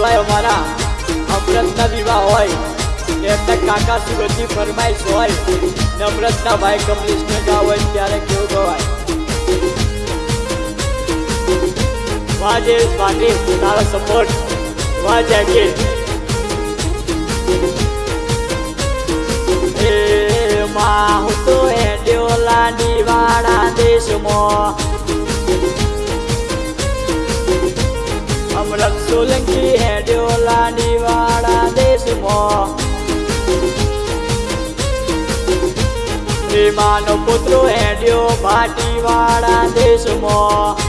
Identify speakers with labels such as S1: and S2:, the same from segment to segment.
S1: સિવાય અમારા અમૃતના વિવાહ હોય એમના કાકા સુરતની ફરમાઈશ હોય ને અમૃતના ભાઈ કમલેશને ગાવ હોય ત્યારે કેવું ગવાય વાહ જેશ માટે તારો સપોર્ટ વાહ જાગે માં હું તો હેડ્યો લાંડી વાળા દેશમાં અમૃત સોલંકી હેડ્યો લાંડી વાળા દેશમાં માનો પુત્રો હેડ્યો ભાટી વાળા દેશમાં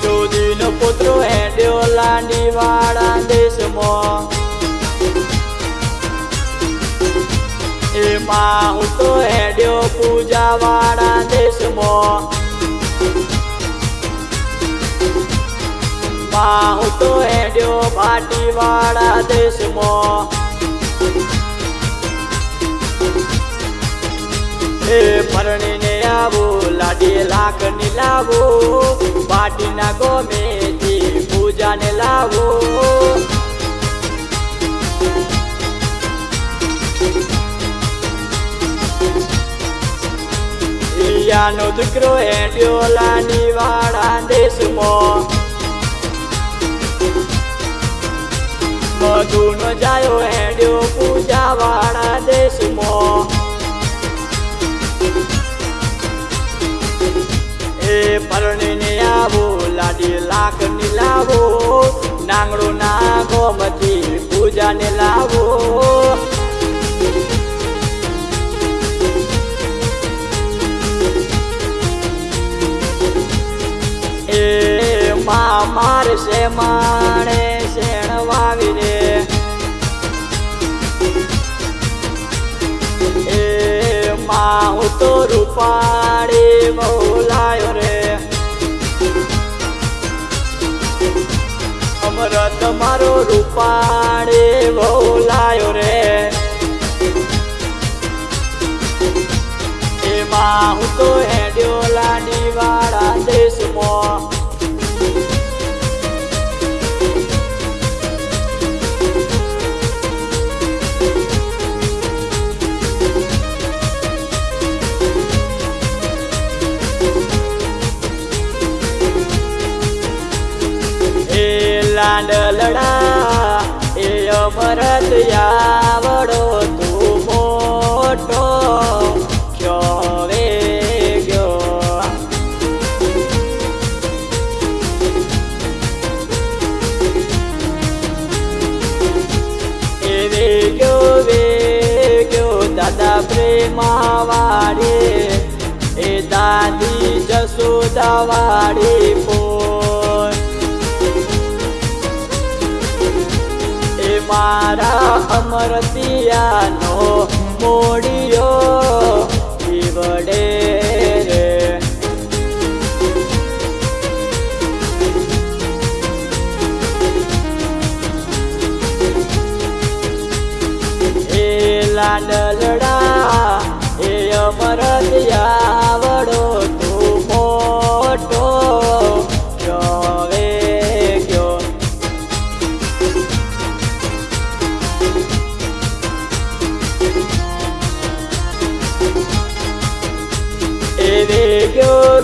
S1: જોધીનો પુત્રો હેડ્યો લાંડી વાળા દેશમાં માં હું તો હેડ્યો પૂજા વાળા દેશમાં માં હું તો હેડ્યો ભાટી વાળા દેશમાં પરણીને આવું લાડી લાકડી લાવું ભાટીના ગોમેથી પૂજાને લાવું નો દીકરો હેડ્યો લાંડી વાળા દેશમાં મધુનો જાયો હેડ્યો પૂજા વાળા દેશમાં પરણીને આવું લાડી લાકડી લાવો નાંગડો ના ગોમતી પૂજાને લાવો માર છે માણે શેણ વાવી રે માં હું તો રૂપાળી બોલાયો રે અમરત મારો રૂપાળી બોલાયો રે માં હું તો હેડ્યો લાંડી વાળા દેશમાં લાડલડા એ અમરત આવડો તું મોટો ક્યો વે ગયો એ વે ગયો દાદા પ્રેમા વાળી એ દાદી જસોદા વાળી મારા અમરતિયાનો મોડિયો ઈવડે રે એ લાડલડા એ અમરતિયા વડો તું મોટો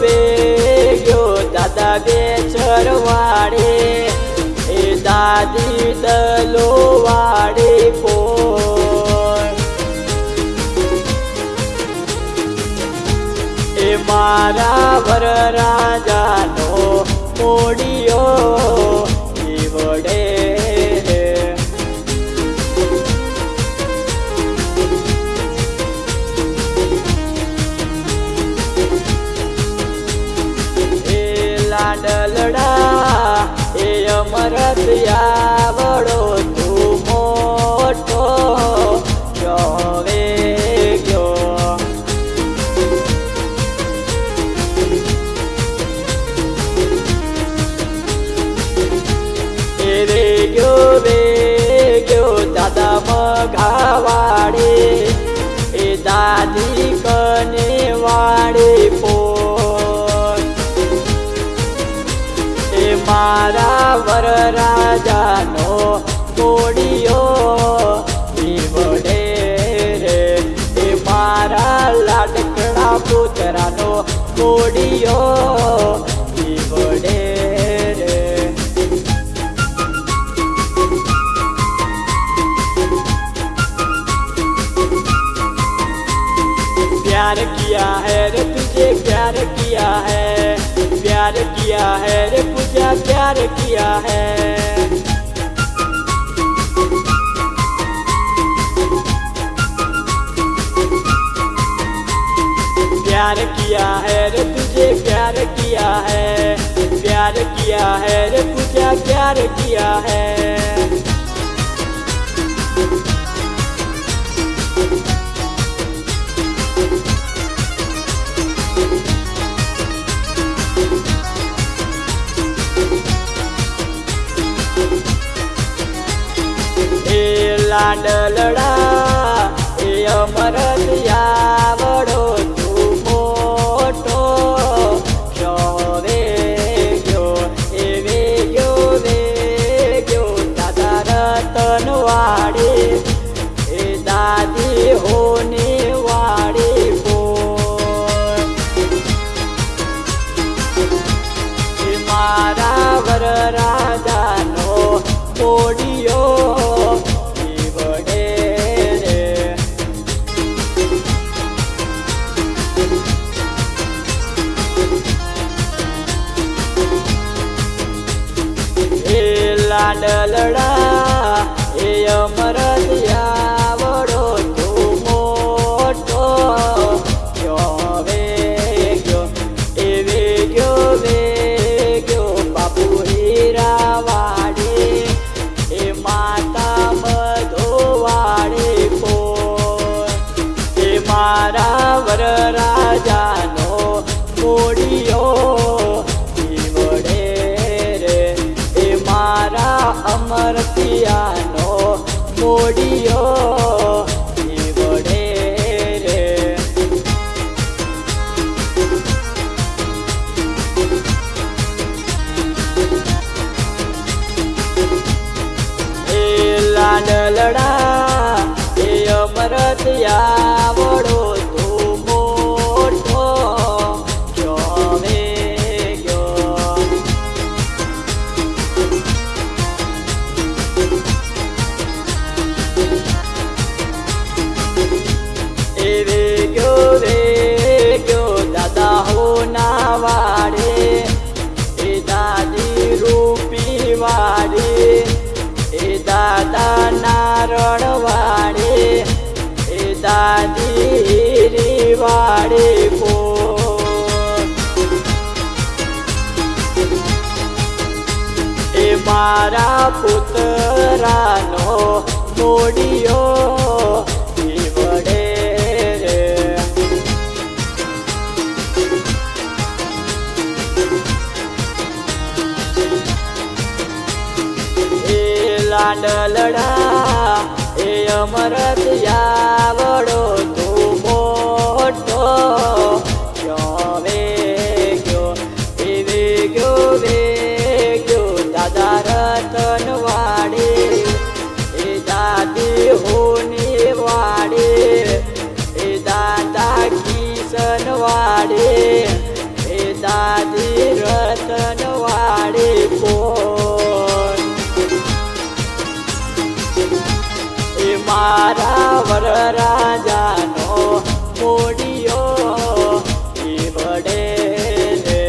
S1: વેગ્યો દાદા બેચર વાડે એ દાદી દલો વાડે એ મારા વર રાજાનો મોડિયો વડે લાડલડા એ અમરત આવડો તું મોટો ક્યો વે ગયો મોડિયો ઈવડે રે. प्यार किया है रे तुझे प्यार किया है, प्यार किया है रे पूजा प्यार किया है. प्यार किया है रे तुझे प्यार किया है, प्यार किया है रे पूजा प्यार किया है. લાડલડા એ અમર આવડો તું મોટો ગયો એ વેગ્યો દાદા રતન વાડી એ દાદી હોની વાડી બોલ એ મારા વર રાજાનો મોડિયો લાડલડા એ અમર આવડો તું મોટો ગયો એ વેગ્યો બાપુ હીરા વાડી એ માતા મધો વાડી કોણ એ મારા વર રાજાનો મોડિયો અમર પિયાનો મોડિયો ઈવડે રે. એ લાડલડા એ અમર આવડો તું મોટો વેગ્યો દાદા હોના વાડે એ દાદી રૂપી વાડે એ દાદા નારણ વાડે એ દાદી હીરી વાડે કોણ એ મારા પુતરાનો મોડિયો ઈવડે. લાડલડા એ અમર આવડો તું મોટો ગયો એ વેગ્યો દાદા રતન વાડી એ દાદી હોની વાડી એ દાદા કિશન વાડી એ દાદી રતન વાડી કોણ એ મારા વર રાજાનો મોડિયો ઈવડે રે.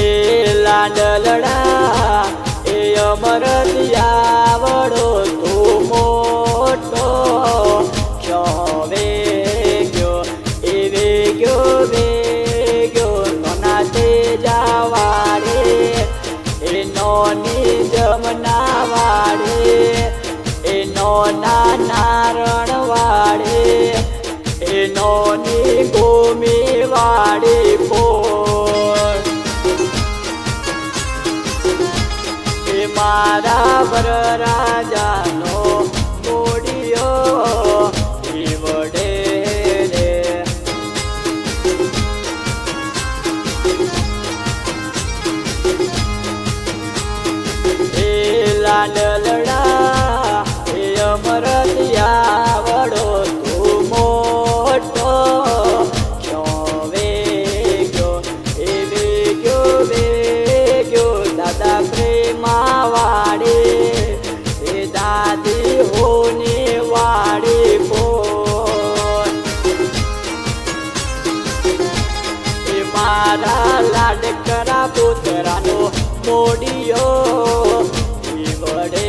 S1: એ લાડલડા એ અમર આવડો તું મોટો ગયો એ વેગ્યો નોના તેજા વાડે એ નોની જમના વાડે એ નોના નારણ વાડે એ નોની ગોમી વાડે કોણ એ મારા વર રાજાનો મોડિયો ઈવડે રે. એ લાડલ મારા લાડકરા પુતરાનો મોડિયો વડે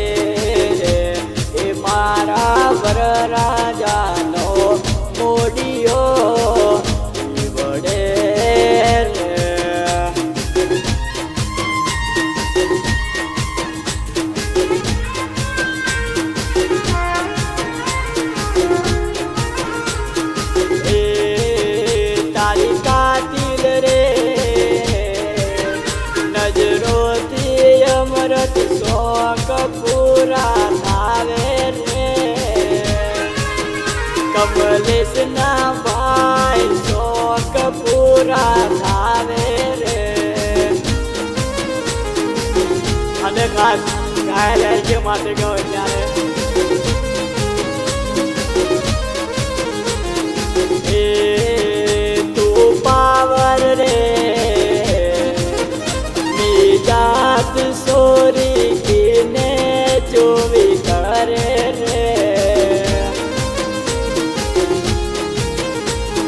S1: રે એ મારા વરરાજાનો મોડિયો વડે રે તારી કાતિલ રે નજરોથી અમૃત શોક પૂરા થાવે રે કમલેશ ના ભાઈ શોક પૂરા થાવે રે અને ખાસ ગાયલ જે માટે ગયો ત્યારે તું પાવર રે જાત સોરી કીને જોવી કરે રે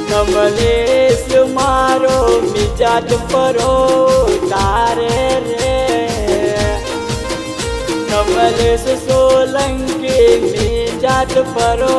S1: કમલેશ મારો મિજાજ પરો તારે રે કમલેશ સોલંકી મિજાજ પરો